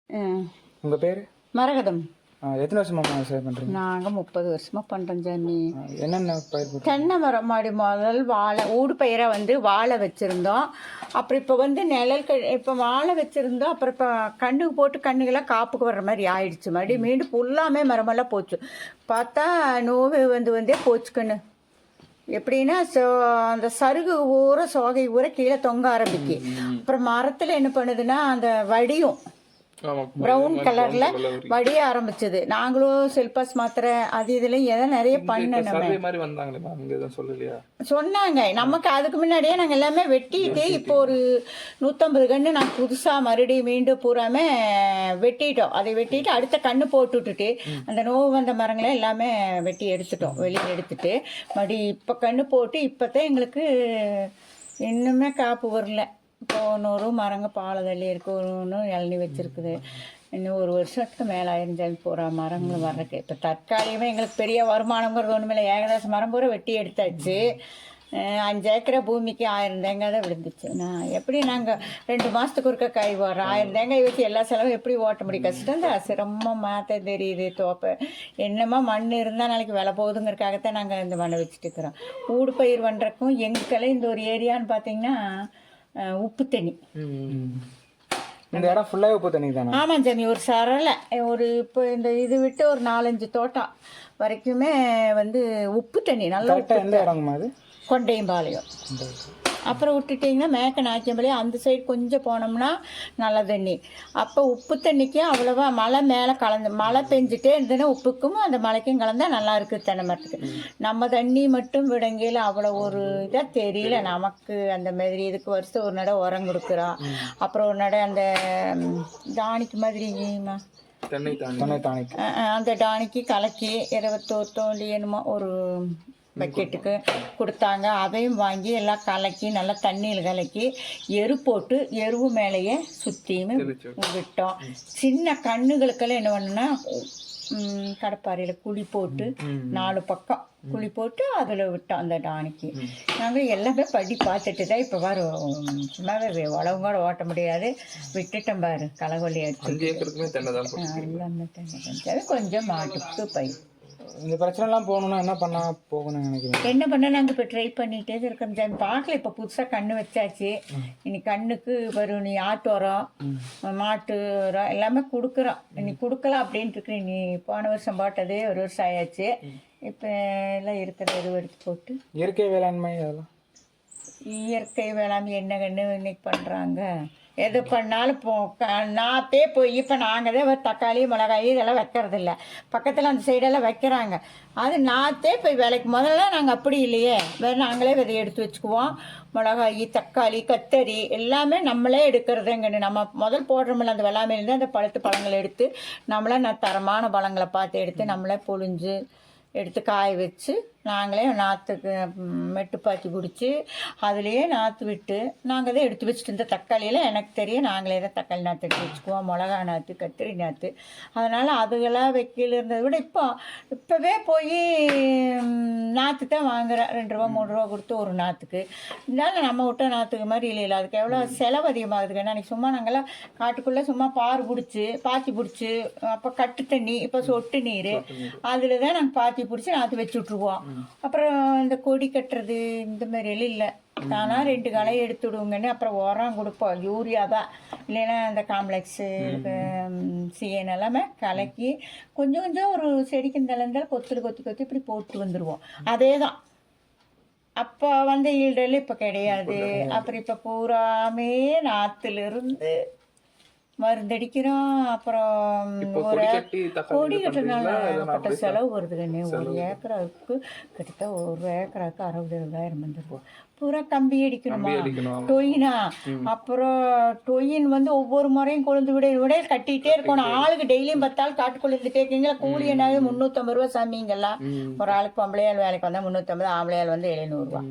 உங்கள் பேர்? மரகதம். எத்தனை வருஷமா விவசாயம் பண்ணுறீங்க? நாங்கள் 30 வருஷமாக பண்ணுறோம் சாமி. என்னென்ன பயிர்? தென்னை மரம் மாடி முதல் வாழை ஊடு பயிரை வாழை வச்சுருந்தோம். அப்புறம் இப்போ நிழல் இப்போ வாழை வச்சுருந்தோம். அப்புறம் இப்போ கண்ணுக்கு போட்டு கண்ணுக்கெல்லாம் காப்புக்கு வர்ற மாதிரி ஆயிடுச்சு. மறுபடியும் மீண்டும் ஃபுல்லாமே மரமெல்லாம் போச்சு. பார்த்தா நோவு வந்தே போச்சுக்கண்ணு. எப்படின்னா அந்த சருகு ஊற சோகை ஊற கீழே தொங்க ஆரம்பிக்கு. அப்புறம் மரத்தில் என்ன பண்ணுதுன்னா அந்த வடியும் ப்ரௌன் கலர்ல வடிய ஆரம்பிச்சது. நாங்களும் செல்பாஸ் மாத்திரை அது இதுல எதை நிறைய சொன்னாங்க. நமக்கு அதுக்கு முன்னாடியே நாங்க எல்லாமே வெட்டிட்டு இப்போ ஒரு 150 கன்று நான் புதுசா மறுபடியும் மீண்டும் பூராமே வெட்டிட்டோம். அதை வெட்டிட்டு அடுத்த கண்ணு போட்டு விட்டுட்டு அந்த நோவு வந்த மரங்களை எல்லாமே வெட்டி எடுத்துட்டோம். வெளியே எடுத்துட்டு மறுபடி இப்போ கண்ணு போட்டு இப்போதான் எங்களுக்கு இன்னுமே காப்பு வரல. இப்போ 100 மரங்க பாலை தள்ளி இருக்கு, ஒன்று இளநி வச்சுருக்குது. இன்னும் 1 வருஷத்துக்கு மேலே ஆயிருந்தாலும் போகிற மரங்களும் வர்றதுக்கு. இப்போ தற்காலிகமாக எங்களுக்கு பெரிய வருமானங்கிறது ஒன்றுமில்லை. ஏகதாச மரம் பூரா வெட்டி எடுத்தாச்சு. 5 ஏக்கரை பூமிக்கு 1000 தேங்காய் தான் விழுந்துச்சு. நான் எப்படி நாங்கள் 2 மாதத்துக்கு ஒருக்க காய் போடுறோம். 1000 தேங்காய் வச்சு எல்லா செலவும் எப்படி ஓட்ட முடியும்? கஷ்டம் தான். சிரமமாக மாற்ற தெரியுது. தோப்பை என்னமோ மண் இருந்தால் நாளைக்கு விலை போகுதுங்கிறதுக்காகத்தான் நாங்கள் இந்த மண்ணை வச்சுட்டு இருக்கிறோம். ஊடு பயிர் பண்ணுறக்கும் எங்களுக்கெல்லாம் இந்த ஒரு ஏரியான்னு பார்த்தீங்கன்னா உப்பு தண்ணி. இந்த இடம் ஃபுல்லாக உப்பு தண்ணி தானே? ஆமாம் சாமி. ஒரு சரளை இப்போ இந்த இது விட்டு ஒரு 4-5 தோட்டம் வரைக்குமே உப்பு தண்ணி நல்லா. எந்த இடங்கம்மா அது? கொண்டையம்பாளையம். அப்புறம் விட்டுட்டிங்கன்னா மேக்க நாச்சியம்பாளையம் அந்த சைடு கொஞ்சம் போனோம்னா நல்ல தண்ணி. அப்போ உப்பு தண்ணிக்கும் அவ்வளோவா மழை மேலே கலந்து மழை பெஞ்சிட்டே இருந்ததுன்னா உப்புக்கும் அந்த மழைக்கும் கலந்தால் நல்லா இருக்குது தென்னை மரத்துக்கு. நம்ம தண்ணி மட்டும் விடங்கையில் அவ்வளோ ஒரு இதாக தெரியல நமக்கு. அந்த மாதிரி இதுக்கு வருஷம் ஒரு நடை உரம் கொடுக்குறோம். அப்புறம் ஒரு நடை அந்த டானிக்கு மாதிரி அந்த டானிக்கு கலக்கி 21 தோண்டி என்னமோ ஒரு பக்கெட்டுக்கு கொடுத்தாங்க. அதையும் வாங்கி எல்லாம் கலக்கி நல்லா தண்ணியில் கலக்கி எரு போட்டு எருவு மேலேயே சுற்றியுமே விட்டோம். சின்ன கண்ணுகளுக்கெல்லாம் என்ன பண்ணுன்னா கடப்பாறையில் குழி போட்டு 4 பக்கம் குழி போட்டு அதில் விட்டோம் அந்த டானிக்கு. நாங்கள் எல்லாமே படி பார்த்துட்டு தான் இப்போ பாரு சும்மாவே உழவு கூட ஓட்ட முடியாது விட்டுட்டோம் பாரு. களைகொல்லி அடிச்சு எல்லாமே தென்னை கொஞ்சம் மாட்டுக்கு பயிர். இந்த பிரச்சனைலாம் போகணுன்னா என்ன பண்ணால் போகணும்னு நினைக்கிறேன்? என்ன பண்ண நாங்கள் இப்போ ட்ரை பண்ணிகிட்டே இருக்கோம் சாமி. பார்க்கல. இப்போ புதுசாக கன்று வச்சாச்சு. இனி கண்ணுக்கு வரும் நீ ஆட்டு உரம் மாட்டு உரம் எல்லாமே கொடுக்குறோம். இனி கொடுக்கலாம் அப்படின்ட்டு இருக்கிறேன். நீ போன வருஷம் போட்டதே 1 வருஷம் ஆயாச்சு. இப்போ எல்லாம் இருக்கிற எதுவும் எடுத்து போட்டு இயற்கை வேளாண்மை அதெல்லாம் இயற்கை வேளாண்மை என்ன கன்று இன்னைக்கு பண்ணுறாங்க. எது பண்ணாலும் நாற்றே போய் இப்போ நாங்கள் தான் தக்காளி மிளகாய் இதெல்லாம் வைக்கிறதில்ல. பக்கத்தில் அந்த சைடெல்லாம் வைக்கிறாங்க. அது நாற்றே போய் விலைக்கு. முதல்ல நாங்கள் அப்படி இல்லையே. வேறு நாங்களே விதை எடுத்து வச்சுக்குவோம். மிளகாய் தக்காளி கத்தரி எல்லாமே நம்மளே எடுக்கிறதுங்கன்னு. நம்ம முதல் போடுறோமில்ல அந்த வெள்ளாமையிலேருந்து அந்த பழுத்து பழங்களை எடுத்து நம்மளே தரமான பழங்களை பார்த்து எடுத்து நம்மளே பொழிஞ்சு எடுத்து காய வச்சு நாங்களே நாற்றுக்கு மெட்டுப்பாத்தி பிடிச்சி அதுலேயே நாற்று விட்டு நாங்கள் தான் எடுத்து வச்சுட்டு இருந்த தக்காளியெல்லாம் எனக்கு தெரியும். நாங்களே தான் தக்காளி நாற்று எடுத்து வச்சுக்குவோம். மிளகா நாற்று கத்திரி நாற்று. அதனால் அதுகளாக வைக்கல இருந்ததை விட இப்போவே போய் நாற்று தான் வாங்குகிறேன். 2 ரூபா 3 ரூபா கொடுத்து ஒரு நாற்றுக்கு. இருந்தாலும் நம்ம விட்ட நாற்றுக்கு மாதிரி இல்லை. அதுக்கு எவ்வளோ செலவு அதிகமாகுதுங்க. அன்றைக்கி சும்மா நாங்கள்லாம் காட்டுக்குள்ளே சும்மா பாத்தி பிடிச்சி அப்போ கட்டு தண்ணி இப்போ சொட்டு நீர் அதில் தான் நாங்கள் பாத்தி பிடிச்சி நாற்று வச்சு விட்ருவோம். அப்புறம் இந்த கொடி கட்டுறது இந்த மாதிரி எல்லாம் இல்லை. தானா 2 களை எடுத்து விடுவோங்கன்னு. அப்புறம் உரம் கொடுப்போம். யூரியா தான் இல்லைன்னா இந்த காம்ப்ளெக்ஸு சிஎன் எல்லாமே கலக்கி கொஞ்சம் கொஞ்சம் ஒரு செடிக்கு இருந்தாலும் கொத்தி இப்படி போட்டு வந்துடுவோம். அதே தான். அப்போ ஈல்டெல்லாம் இப்போ கிடையாது. அப்புறம் இப்போ பூராமே நாற்றுலேருந்து மருந்தடிக்கிறோம். அப்புறம் ஒரு கொடி கட்டுறதுனால செலவு வருது கண்ணே. 1 ஏக்கராவுக்கு கிட்டத்தட்ட 1 ஏக்கராவுக்கு 60,000 வந்துருவோம். பூரா கம்பி அடிக்கணுமா டொயினா. அப்புறம் டொயின் ஒவ்வொரு முறையும் கொழுந்து விட கட்டிகிட்டே இருக்கணும். ஆளுக்கு டெய்லியும் 10 ஆள் காட்டுக்குள்ள இருந்துட்டே இருக்கீங்களா. கூலி என்னாவது 350 ரூபா சாமிங்கெல்லாம். ஒரு ஆளுக்கு பொம்பளையாள் வேலைக்கு வந்தால் 350, ஆம்பளையாள் 700 ரூபா.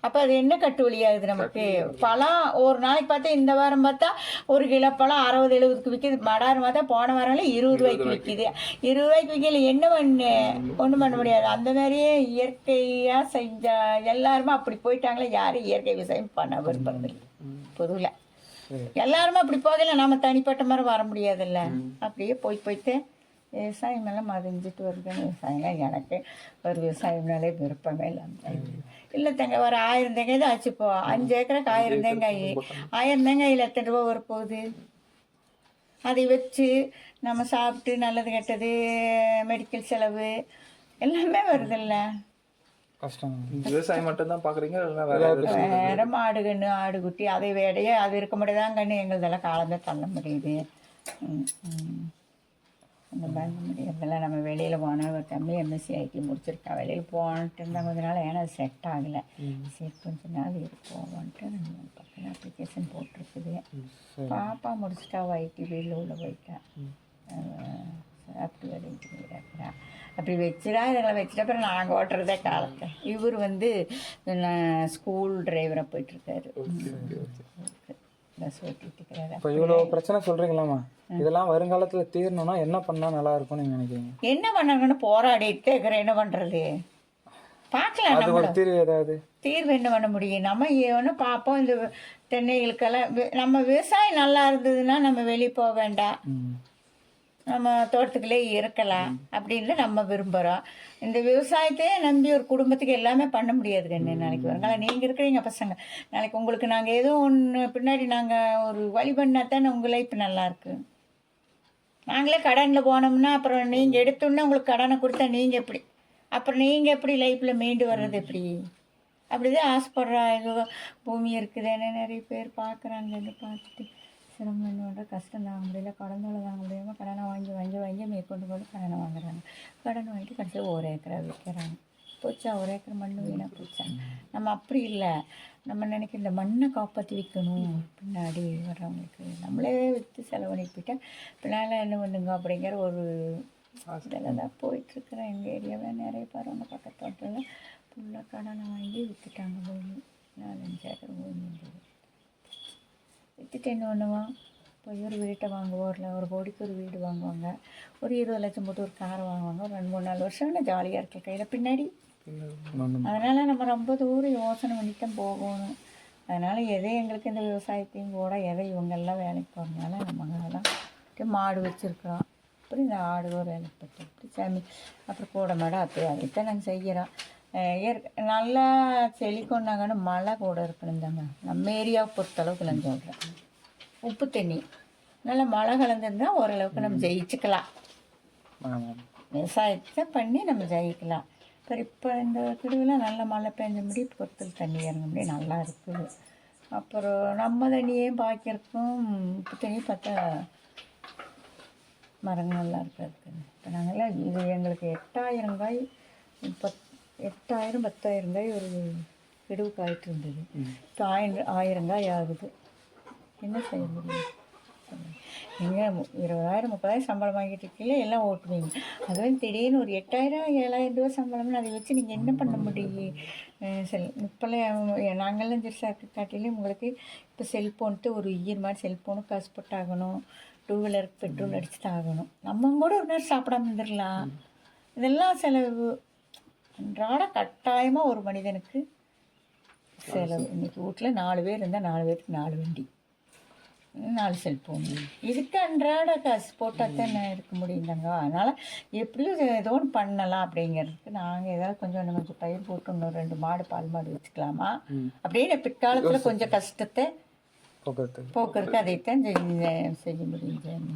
அப்போ அது என்ன கட்டு வழியாகுது நமக்கு. பழம் ஒரு நாளைக்கு பார்த்தா இந்த வாரம் பார்த்தா 1 கிலோ பழம் 60-70க்கு விற்கிது. மடாரம் பார்த்தா போன வாரம் 20 ரூபாய்க்கு விற்கிது. 20 ரூபாய்க்கு விற்கல என்ன ஒன்றும் பண்ண முடியாது. அந்த மாதிரியே இயற்கையாக செஞ்ச எல்லாருமே அப்படி போயிட்டாங்களே. யாரும் இயற்கை விவசாயம் பண்ண விரும்புறதில்லை பொதுவில். எல்லாருமே அப்படி போகல, நம்ம தனிப்பட்ட மாதிரி வர முடியாதுல்ல. அப்படியே போய்ட்டு விவசாயம் எல்லாம் மறைஞ்சிட்டு வருதுன்னு விவசாயம் எனக்கு ஒரு விவசாயம்னாலே விருப்பமே இல்லாமல் இல்லை தங்க ஒரு 1000 தேங்காய் தான் ஆச்சுப்போ 5 ஏக்கருக்கு 1000 தேங்காய் 1000 தேங்காயில் எத்தனை ரூபா வரப்போகுது? அதை வச்சு நம்ம சாப்பிட்டு நல்லது கெட்டது மெடிக்கல் செலவு எல்லாமே வருதில்ல. கஷ்டம். விவசாயம் மட்டும் தான் பாக்குறீங்க? வேற மாடு கன்று ஆடு குட்டி அதை வேடையே அது இருக்க முடியாதான் கன்று எங்களுதெல்லாம் காலமே தள்ள முடியுது. அந்த பண்ண முடியாதெல்லாம் நம்ம வெளியில் போனால் தம்பி எம்எஸ்சி ஐடி முடிச்சிருக்கேன், வெளியில் போகணுன்ட்டு இருந்தால் கொஞ்ச நாள், ஏன்னா அது செட் ஆகலை. சரி கொஞ்ச நாள் போவோன்ட்டு நம்ம பக்கம் அப்ளிகேஷன் போட்டிருக்குது. பாப்பா முடிச்சுட்டா ஐடி ஃபீல்டில் உள்ள போயிட்டேன், சாஃப்ட்வேர் இன்ஜினியர் இருக்கிறேன். அப்படி வச்சுடா இதெல்லாம் வச்சுட்டு அப்புறம் நாங்கள் ஓட்டுறதே காலத்தை. இவர் வந்து ஸ்கூல் டிரைவராக போயிட்டுருக்காரு, பஸ் ஓட்டிட்டு இருக்கிறாரு. இப்போ இவ்வளோ பிரச்சனை சொல்கிறீங்களாம்மா, இதெல்லாம் வருங்காலத்தில் தீரணும்னா என்ன பண்ணால் நல்லா இருக்கும்னு நீங்கள் நினைக்கிறீங்க? என்ன பண்ணணும்னு போராடிட்டு இருக்கிறேன், என்ன பண்ணுறது பார்க்கலாம். அது ஒரு தீர்வு ஏதாவது தீர்வு என்ன பண்ண முடியும்? நம்ம ஒன்று பார்ப்போம். இந்த தென்னைகளுக்கெல்லாம் நம்ம விவசாயம் நல்லா இருந்ததுன்னா நம்ம வெளியே போக வேண்டாம், நம்ம தோட்டத்துக்குள்ளே இருக்கலாம் அப்படின்னு நம்ம விரும்புகிறோம். இந்த விவசாயத்தையே நம்பி ஒரு குடும்பத்துக்கு எல்லாமே பண்ண முடியாதுங்க. என்ன நாளைக்கு வருங்களா நீங்கள் இருக்கிறீங்க பசங்க, நாளைக்கு உங்களுக்கு நாங்கள் ஏதோ ஒன்று பின்னாடி நாங்கள் ஒரு வழி பண்ணால் தானே உங்கள் லைஃப் நல்லாயிருக்கு. நாங்களே கடனில் போனோம்னா அப்புறம் நீங்கள் எடுத்தோன்னே உங்களுக்கு கடனை கொடுத்தா நீங்கள் எப்படி, அப்புறம் நீங்கள் எப்படி லைஃப்பில் மீண்டு வர்றது எப்படி? அப்படிதான் ஆசைப்படுறா. ஏதோ பூமி இருக்குதுன்னு நிறைய பேர் பார்க்குறாங்கன்னு பார்த்துட்டு சிரமம் என்னோட கஷ்டம் தாங்க முடியல, கடனோட வாங்க முடியாமல் கடனை வாங்கி மேற்கொண்டு கடனை வாங்குறாங்க. கடன் வாங்கிட்டு கடைசியில் 1 ஏக்கரா விற்கிறாங்க. போச்சா 1 ஏக்கர் மண் வீணாக போச்சாங்க. நம்ம அப்படி இல்லை, நம்ம நினைக்கிற இந்த மண்ணை காப்பாற்றி விற்கணும் பின்னாடி வர்றவங்களுக்கு, நம்மளே விற்று செலவழிட்டு போயிட்டால் பின்னால் என்ன பண்ணுங்க அப்படிங்கிற ஒரு இதில் தான் போயிட்டுருக்குறேன். எங்கள் ஏரியாவே நிறைய பேர் அந்த பக்கத்தோட்டத்தில் ஃபுல்லாக கடனை வாங்கி விற்றுட்டாங்க. பூமி 4-5 ஏக்கர் பூமி இருந்தது, விற்றுட்டு என்ன பண்ணுவோம், போய் ஒரு வீட்டை வாங்குவோம், ஒரு கோடிக்கு ஒரு வீடு வாங்குவாங்க, ஒரு 20 லட்சம் போட்டு ஒரு காரை வாங்குவாங்க, ஒரு 2-3-4 வருஷம் ஜாலியாக இருக்க கையில் பின்னாடி. அதனால் நம்ம ரொம்ப தூரம் யோசனை பண்ணி தான் போகணும். அதனால் எதை எங்களுக்கு இந்த விவசாயத்தையும் கூட எதை இவங்கெல்லாம் வேலைக்கு போகிறதுனால நம்மலாம் மாடு வச்சுருக்குறோம். அப்புறம் இந்த ஆடு வேலைக்கு போட்டு அப்படி சாமி அப்புறம் கூட மாடு அப்படி அதைத்தான் நாங்கள் செய்கிறோம். நல்லா செழிக்கொண்டாங்கன்னு மழை கூட இருக்கணும் தாங்க. நம்ம ஏரியாவை பொறுத்தளவுக்கு நான் சொல்கிறேன், உப்பு தண்ணி நல்லா மழை கலந்துருந்தால் ஓரளவுக்கு நம்ம ஜெயிச்சுக்கலாம், விவசாயத்தை பண்ணி நம்ம ஜெயிக்கலாம். அப்புறம் இப்போ இந்த திருவிழா நல்ல மழை பெஞ்ச முடி பொறுத்தல் தண்ணி இறங்க முடி நல்லா இருக்குது. அப்புறம் நம்ம தண்ணியே பாய்க்கிறதுக்கும் உப்பு தண்ணி பார்த்தா மரங்கள் நல்லா இருக்குது. இப்போ நாங்கள்லாம் இது எங்களுக்கு 8000 காய் 10,000 காய் ஒரு கெடுவுக்கு ஆகிட்டு இருந்தது. இப்போ 1000 காய் ஆகுது. என்ன செய்ய முடியும்? நீங்கள் 20,000 30,000 சம்பளம் வாங்கிட்டு இருக்கீங்களே எல்லாம் ஓட்டுவீங்க, அதுவே திடீர்னு ஒரு 8,000-7,000 ரூபா சம்பளம்னு அதை வச்சு நீங்கள் என்ன பண்ண முடியும்? இப்போல்லாம் நாங்கள்லாம் ஜெர்சாக்கு காட்டிலையும் உங்களுக்கு இப்போ செல்ஃபோன்ட்டு ஒரு உயிர் மாதிரி செல்ஃபோனும் காசு போட்டாகணும், 2 வீலருக்கு பெட்ரோல் அடிச்சு தான் ஆகணும். நம்ம கூட ஒரு நேரம் சாப்பிடாம இருந்துடலாம். இதெல்லாம் செலவு அன்றாட கட்டாயமாக ஒரு மனிதனுக்கு செலவு. இன்றைக்கி வீட்டில் 4 பேர் இருந்தால் 4 பேருக்கு 4 வண்டி, 4 செல்ஃபோன், இதுக்கு அன்றாட காசு போட்டால் தான் இருக்க முடியுந்தாங்க. அதனால் எப்படியும் ஏதோ ஒன்று பண்ணலாம் அப்படிங்கிறதுக்கு நாங்கள் ஏதாவது கொஞ்சம் பயிர் போட்டு இன்னும் 2 மாடு பால் மாடு வச்சுக்கலாமா அப்படின்னு பிற்காலத்தில் கொஞ்சம் கஷ்டத்தை போக்குறதுக்கு அதைத்தான் செய்ய முடியும்.